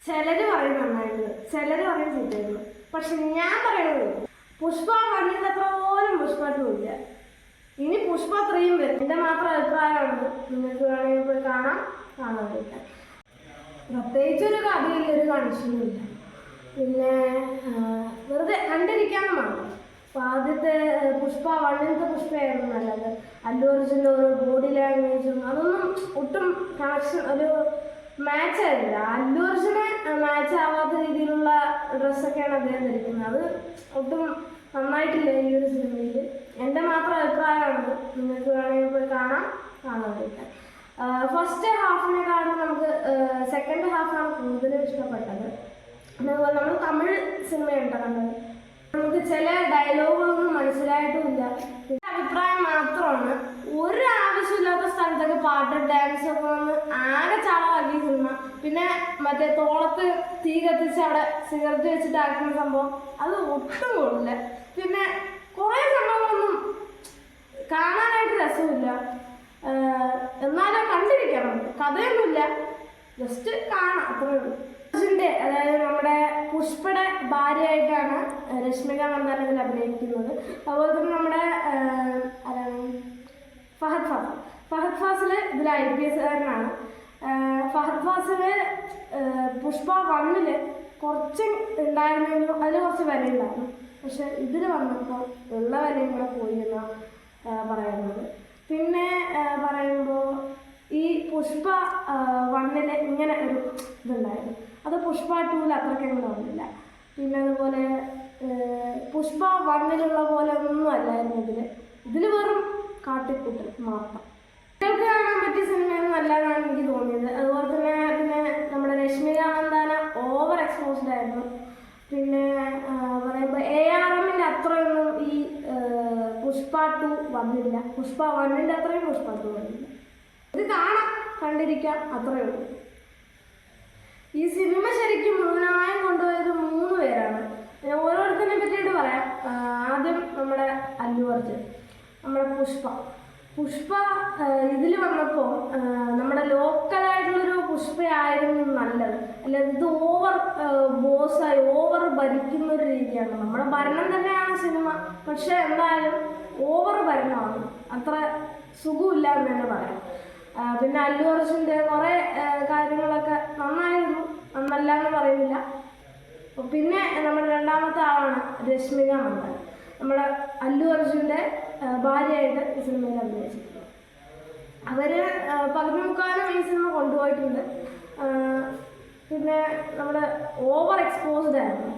ചിലര് പറയും നന്നായിട്ട്, ചിലര് പറയും ചീത്തയായിരുന്നു. പക്ഷെ ഞാൻ പറയുന്നത് പുഷ്പ 1 അത്ര പോലും പുഷ്പ 2 ഇല്ല. ഇനി പുഷ്പ 3 വരും. എൻ്റെ മാത്രം അഭിപ്രായമാണ്. നിങ്ങൾക്ക് വേണമെങ്കിൽ പോയി കാണാതിരിക്കാം. പ്രത്യേകിച്ചൊരു കഥയില്ല, ഒരു കണക്ഷനും ഇല്ല. പിന്നെ വെറുതെ കണ്ടിരിക്കാനും മാത്രം. അപ്പോൾ ആദ്യത്തെ പുഷ്പ 1 പുഷ്പയായിരുന്നു നല്ലത്. അല്ലു അർജുൻ്റെ ഓരോ ബോഡി ലാംഗ്വേജും അതൊന്നും ഒട്ടും കണക്ഷൻ ഒരു മാച്ച് ആയില്ല. അല്ലു അർജുന് മാച്ച് ആവാത്ത രീതിയിലുള്ള ഡ്രസ്സൊക്കെയാണ് അദ്ദേഹം ധരിക്കുന്നത്. അത് ഒട്ടും നന്നായിട്ടില്ല ഈ ഒരു സിനിമയിൽ. എൻ്റെ മാത്രം അഭിപ്രായമാണ്. നിങ്ങൾക്ക് വേണമെങ്കിൽ പോയി കാണാതിരിക്കാം. ഫസ്റ്റ് ഹാഫിനെക്കാളും നമുക്ക് സെക്കൻഡ് ഹാഫാണ് കൂടുതലും ഇഷ്ടപ്പെട്ടത്. അതുപോലെ നമ്മൾ തമിഴ് സിനിമയുണ്ട് കണ്ടത്. നമുക്ക് ചില ഡയലോഗുകളൊന്നും മനസ്സിലായിട്ടുമില്ല. എൻ്റെ അഭിപ്രായം മാത്രമാണ്. ഒരു ആവശ്യമില്ലാത്ത സ്ഥലത്തൊക്കെ പാട്ട് ഡാൻസ് ഒക്കെ വന്ന് ആകെ ചാളമാക്കി സിനിമ. പിന്നെ മറ്റേ തോളത്ത് തീ കത്തിച്ച് അവിടെ സിഗരറ്റ് വെച്ചിട്ട് ആക്കുന്ന സംഭവം അത് ഒട്ടും കൊള്ളില്ല. പിന്നെ കുറേ സംഭവങ്ങളൊന്നും കാണാനായിട്ട് രസമില്ല. എന്നാലും കണ്ടിരിക്കണം. കഥയൊന്നുമില്ല, ജസ്റ്റ് കാണാം, അത്രേ ഉള്ളൂ. അതായത് നമ്മുടെ പുഷ്പയുടെ ഭാര്യയായിട്ടാണ് രശ്മിക മന്ദാന ഇതിൽ അഭിനയിക്കുന്നത്. അതുപോലെ തന്നെ നമ്മുടെ ഫഹദ് ഫാസിൽ ഇതിൽ IPS കാരനാണ്. ഫഹദ് ഫാസില് പുഷ്പ 1 കുറച്ച് ഉണ്ടായിരുന്നെങ്കിലും അതിൽ കുറച്ച് വില ഉണ്ടായിരുന്നു. പക്ഷെ ഇതിൽ വന്നപ്പോൾ ഉള്ള വിലയും കൂടെ പോയി എന്നാണ് പറയുന്നത്. പിന്നെ പറയുമ്പോൾ ഈ പുഷ്പ 1 ഇങ്ങനെ ഒരു ഇതുണ്ടായിരുന്നു. അത് പുഷ്പ 2 അത്രയ്ക്ക് അങ്ങനെ വന്നില്ല. പിന്നെ അതുപോലെ പുഷ്പ 1 പോലെ ഒന്നും അല്ലായിരുന്നു ഇതിൽ വെറും കാട്ടിക്കൂട്ടൽ മാത്രം. കുട്ടികൾക്ക് കാണാൻ പറ്റിയ സിനിമയൊന്നും അല്ലാതാണ് എനിക്ക് തോന്നിയത്. അതുപോലെ തന്നെ നമ്മുടെ രശ്മിക മന്ദാന ഓവർ എക്സ്പോസ്ഡ് ആയിരുന്നു. പിന്നെ പറയുമ്പോൾ ARMൻ്റെ അത്രയൊന്നും ഈ പുഷ്പ 2 വന്നില്ല. പുഷ്പ 1 അത്രയും പുഷ്പ 2 വന്നില്ല. ഇത് കാണാം, കണ്ടിരിക്കാം, അത്രയേ ഉള്ളൂ. ഈ സിനിമ ശരിക്കും മുഴുവനായും കൊണ്ടുപോയത് 3 പേരാണ്. ഓരോരുത്തരെ പറ്റിയിട്ട് പറയാം. ആദ്യം നമ്മുടെ അല്ലു അർജുൻ, നമ്മുടെ പുഷ്പ ഇതിൽ വന്നപ്പോൾ നമ്മുടെ ലോക്കലായിട്ടുള്ളൊരു പുഷ്പയായിരുന്നു നല്ലത്. അല്ലാതെ ഇത് ഓവർ ബോസായി ഓവർ ഭരിക്കുന്നൊരു രീതിയാണ്. നമ്മുടെ ഭരണം തന്നെയാണ് സിനിമ, പക്ഷെ എന്തായാലും ഓവർ ഭരണമാണ്. അത്ര സുഖമില്ല എന്ന് തന്നെ പറയാം. പിന്നെ അല്ലു അർജുൻ്റെ കുറേ കാര്യങ്ങളൊക്കെ നന്നായിരുന്നു, നന്നല്ല എന്ന് പറയുന്നില്ല. പിന്നെ നമ്മുടെ രണ്ടാമത്തെ ആളാണ് രശ്മിക മന്ദാന, നമ്മുടെ അല്ലു അർജുൻ്റെ ഭാര്യയായിട്ട് ഈ സിനിമയിൽ അഭിനയിച്ചിട്ടുണ്ട്. അവർ പകുതി മുക്കാലും ഈ സിനിമ കൊണ്ടുപോയിട്ടുണ്ട്. പിന്നെ നമ്മുടെ ഓവർ എക്സ്പോസ്ഡ് ആയിരുന്നു.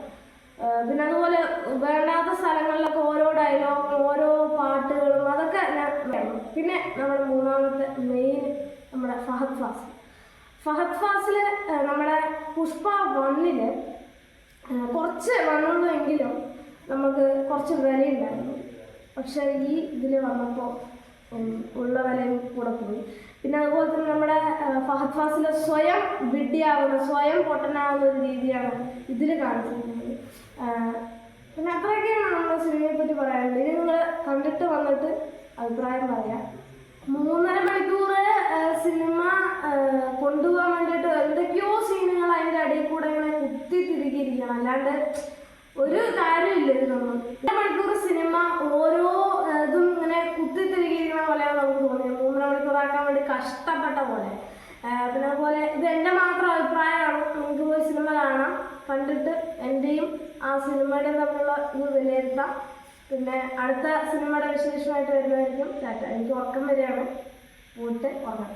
പിന്നെ അതുപോലെ വേണ്ടാത്ത സ്ഥലങ്ങളിലൊക്കെ ഓരോ ഡയലോഗും ഓരോ പാട്ടുകളും അതൊക്കെ ഞാൻ വേണം. പിന്നെ നമ്മുടെ മൂന്നാമത്തെ മെയിൻ നമ്മുടെ ഫഹദ് ഫാസിൽ നമ്മുടെ പുഷ്പ 1 കുറച്ച് വന്നുള്ളൂ എങ്കിലും നമുക്ക് കുറച്ച് വിലയുണ്ടായിരുന്നു. പക്ഷേ ഈ ഇതിൽ വന്നപ്പോൾ ഉള്ള വിലയും കൂടെ പോയി. പിന്നെ അതുപോലെ തന്നെ നമ്മുടെ ഫഹദ് ഫാസിൽ സ്വയം വിഡ്ഢിയാവുന്ന സ്വയം പൊട്ടനാവുന്ന ഒരു രീതിയാണ് ഇതിൽ കാണിച്ചിരിക്കുന്നത്. പിന്നെ അത്രയൊക്കെയാണ് നമ്മുടെ സിനിമയെ പറ്റി പറയാനുള്ളത്. ഇത് നിങ്ങൾ കണ്ടിട്ട് വന്നിട്ട് അഭിപ്രായം പറയാം. 3.5 മണിക്കൂർ സിനിമ കൊണ്ടുപോകാൻ വേണ്ടിയിട്ട് എന്തൊക്കെയോ സീനുകൾ അതിൻ്റെ അടിയിൽ കൂടെ ഇങ്ങനെ കുത്തിത്തിരിക്കിയിരിക്കണം. അല്ലാണ്ട് ഒരു കാര്യമില്ല. ഇതൊന്നും 2 മണിക്കൂർ സിനിമ ഓരോ ഇതും ഇങ്ങനെ കുത്തിത്തിരിക്കിയിരിക്കണ പോലെയാണ് നമുക്ക് തോന്നിയത്. 3.5 മണിക്കൂറാക്കാൻ വേണ്ടി കഷ്ടപ്പെട്ട പോലെ. പിന്നെ അതുപോലെ ഇത് എൻ്റെ മാത്രം അഭിപ്രായമാണ്. നമുക്ക് പോയി സിനിമ കാണാം, കണ്ടിട്ട് എൻ്റെയും ആ സിനിമയുടെയും തമ്മിലുള്ള ഇത് വിലയിരുത്താം. പിന്നെ അടുത്ത സിനിമയുടെ വിശേഷമായിട്ട് വരുന്നതായിരിക്കും. എനിക്ക് ഉറക്കം വരികയാണ്, പോയിട്ട് ഉറങ്ങാം.